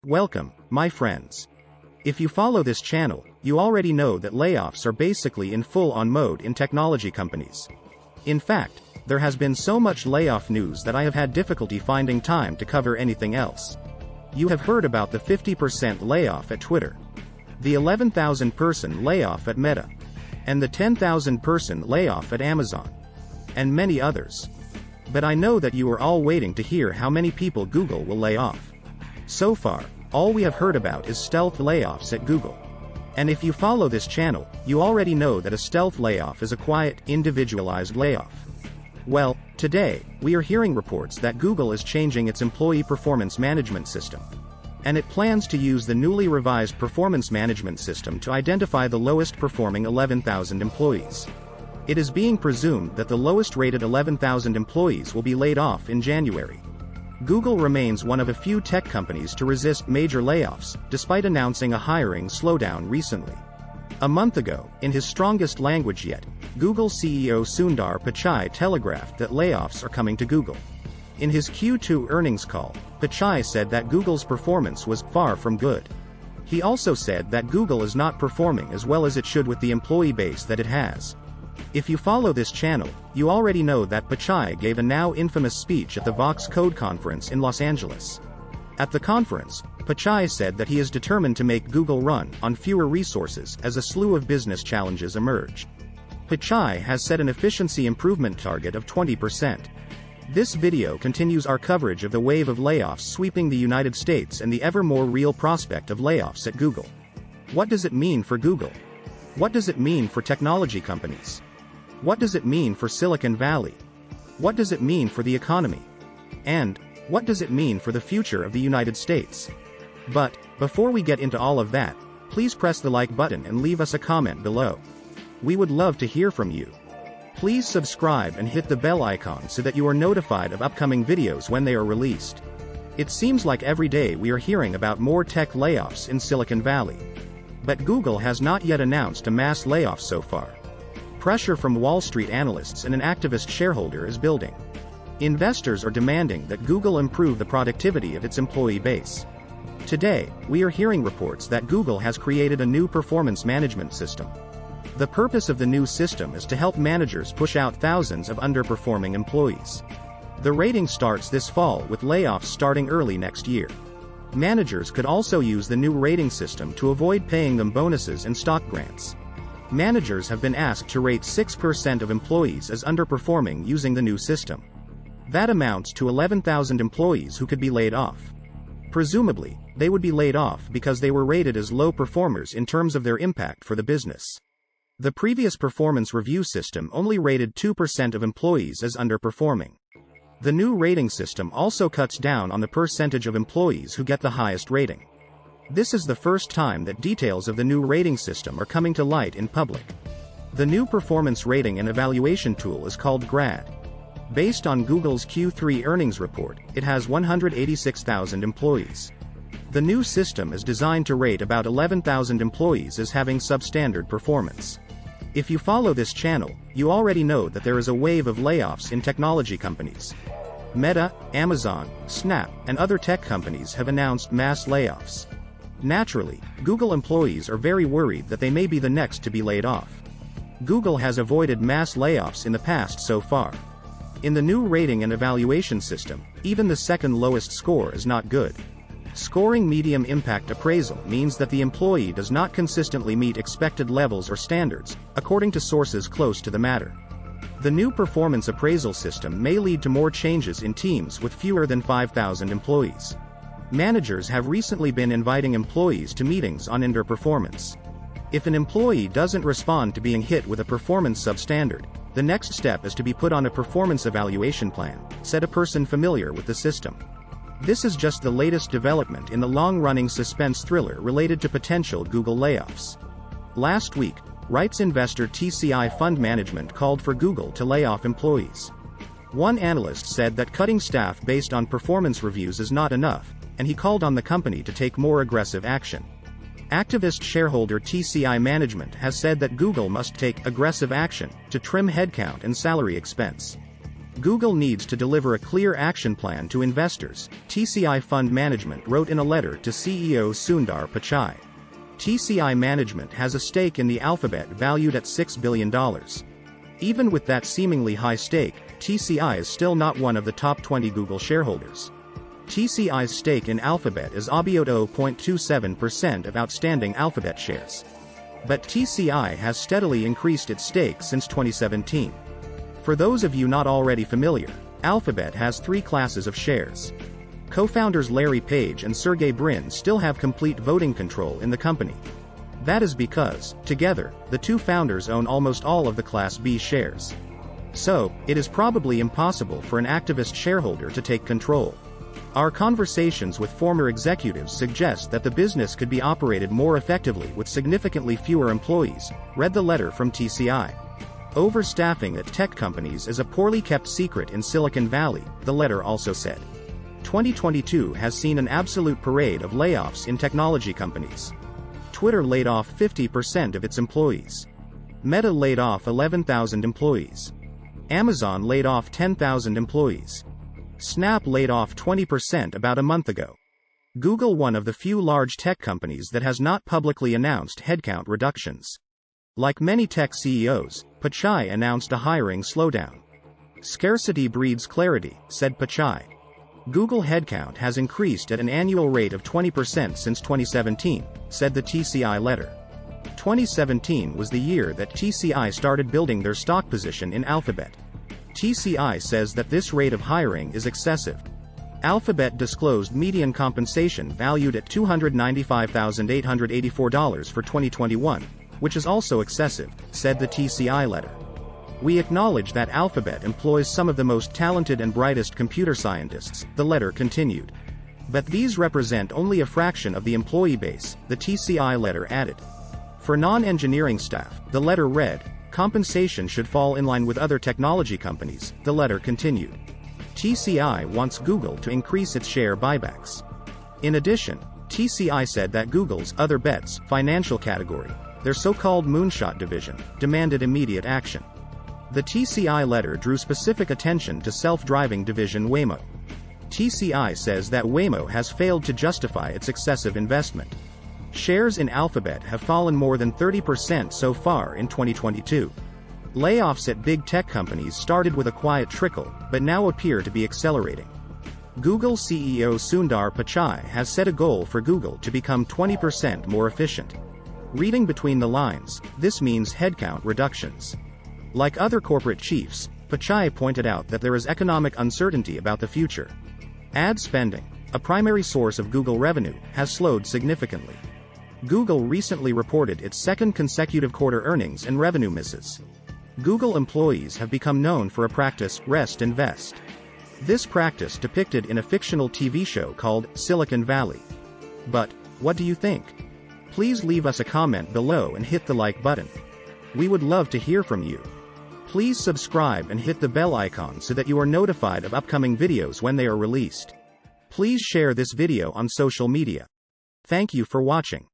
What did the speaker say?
Welcome, my friends. If you follow this channel, you already know that layoffs are basically in full-on mode in technology companies. In fact, there has been so much layoff news that I have had difficulty finding time to cover anything else. You have heard about the 50% layoff at Twitter, the 11,000-person layoff at Meta, and the 10,000-person layoff at Amazon, and many others. But I know that you are all waiting to hear how many people Google will lay off. So far, all we have heard about is stealth layoffs at Google. And if you follow this channel, you already know that a stealth layoff is a quiet, individualized layoff. Well, today, we are hearing reports that Google is changing its employee performance management system. And it plans to use the newly revised performance management system to identify the lowest performing 11,000 employees. It is being presumed that the lowest rated 11,000 employees will be laid off in January. Google remains one of a few tech companies to resist major layoffs, despite announcing a hiring slowdown recently. A month ago, in his strongest language yet, Google CEO Sundar Pichai telegraphed that layoffs are coming to Google. In his Q2 earnings call, Pichai said that Google's performance was far from good. He also said that Google is not performing as well as it should with the employee base that it has. If you follow this channel, you already know that Pichai gave a now infamous speech at the Vox Code conference in Los Angeles. At the conference, Pichai said that he is determined to make Google run on fewer resources as a slew of business challenges emerge. Pichai has set an efficiency improvement target of 20%. This video continues our coverage of the wave of layoffs sweeping the United States and the ever more real prospect of layoffs at Google. What does it mean for Google? What does it mean for technology companies? What does it mean for Silicon Valley? What does it mean for the economy? And, what does it mean for the future of the United States? But, before we get into all of that, please press the like button and leave us a comment below. We would love to hear from you. Please subscribe and hit the bell icon so that you are notified of upcoming videos when they are released. It seems like every day we are hearing about more tech layoffs in Silicon Valley. But Google has not yet announced a mass layoff so far. Pressure from Wall Street analysts and an activist shareholder is building. Investors are demanding that Google improve the productivity of its employee base. Today, we are hearing reports that Google has created a new performance management system. The purpose of the new system is to help managers push out thousands of underperforming employees. The rating starts this fall with layoffs starting early next year. Managers could also use the new rating system to avoid paying them bonuses and stock grants. Managers have been asked to rate 6% of employees as underperforming using the new system. That amounts to 11,000 employees who could be laid off. Presumably, they would be laid off because they were rated as low performers in terms of their impact for the business. The previous performance review system only rated 2% of employees as underperforming. The new rating system also cuts down on the percentage of employees who get the highest rating. This is the first time that details of the new rating system are coming to light in public. The new performance rating and evaluation tool is called GRAD. Based on Google's Q3 earnings report, it has 186,000 employees. The new system is designed to rate about 11,000 employees as having substandard performance. If you follow this channel, you already know that there is a wave of layoffs in technology companies. Meta, Amazon, Snap, and other tech companies have announced mass layoffs. Naturally, Google employees are very worried that they may be the next to be laid off. Google has avoided mass layoffs in the past so far. In the new rating and evaluation system, even the second lowest score is not good. Scoring medium impact appraisal means that the employee does not consistently meet expected levels or standards, according to sources close to the matter. The new performance appraisal system may lead to more changes in teams with fewer than 5,000 employees. Managers have recently been inviting employees to meetings on underperformance. If an employee doesn't respond to being hit with a performance substandard, the next step is to be put on a performance evaluation plan, said a person familiar with the system. This is just the latest development in the long-running suspense thriller related to potential Google layoffs. Last week, rights investor TCI Fund Management called for Google to lay off employees. One analyst said that cutting staff based on performance reviews is not enough, and he called on the company to take more aggressive action. Activist shareholder TCI Management has said that Google must take aggressive action to trim headcount and salary expense. Google needs to deliver a clear action plan to investors, TCI Fund Management wrote in a letter to CEO Sundar Pichai. TCI Management has a stake in the Alphabet valued at $6 billion. Even with that seemingly high stake, TCI is still not one of the top 20 Google shareholders. TCI's stake in Alphabet is about 0.27% of outstanding Alphabet shares. But TCI has steadily increased its stake since 2017. For those of you not already familiar, Alphabet has three classes of shares. Co-founders Larry Page and Sergey Brin still have complete voting control in the company. That is because, together, the two founders own almost all of the Class B shares. So, it is probably impossible for an activist shareholder to take control. Our conversations with former executives suggest that the business could be operated more effectively with significantly fewer employees, read the letter from TCI. Overstaffing at tech companies is a poorly kept secret in Silicon Valley, the letter also said. 2022 has seen an absolute parade of layoffs in technology companies. Twitter laid off 50% of its employees. Meta laid off 11,000 employees. Amazon laid off 10,000 employees. Snap laid off 20% about a month ago. Google, one of the few large tech companies that has not publicly announced headcount reductions. Like many tech CEOs, Pichai announced a hiring slowdown. Scarcity breeds clarity, said Pichai. Google headcount has increased at an annual rate of 20% since 2017, said the TCI letter. 2017 was the year that TCI started building their stock position in Alphabet. TCI says that this rate of hiring is excessive. Alphabet disclosed median compensation valued at $295,884 for 2021, which is also excessive, said the TCI letter. We acknowledge that Alphabet employs some of the most talented and brightest computer scientists, the letter continued. But these represent only a fraction of the employee base, the TCI letter added. For non-engineering staff, the letter read, compensation should fall in line with other technology companies, the letter continued. TCI wants Google to increase its share buybacks. In addition, TCI said that Google's other bets financial category, their so-called moonshot division, demanded immediate action. The TCI letter drew specific attention to self-driving division Waymo. TCI says that Waymo has failed to justify its excessive investment. Shares in Alphabet have fallen more than 30% so far in 2022. Layoffs at big tech companies started with a quiet trickle, but now appear to be accelerating. Google CEO Sundar Pichai has set a goal for Google to become 20% more efficient. Reading between the lines, this means headcount reductions. Like other corporate chiefs, Pichai pointed out that there is economic uncertainty about the future. Ad spending, a primary source of Google revenue, has slowed significantly. Google recently reported its second consecutive quarter earnings and revenue misses. Google employees have become known for a practice, rest and vest. This practice depicted in a fictional TV show called Silicon Valley. But, what do you think? Please leave us a comment below and hit the like button. We would love to hear from you. Please subscribe and hit the bell icon so that you are notified of upcoming videos when they are released. Please share this video on social media. Thank you for watching.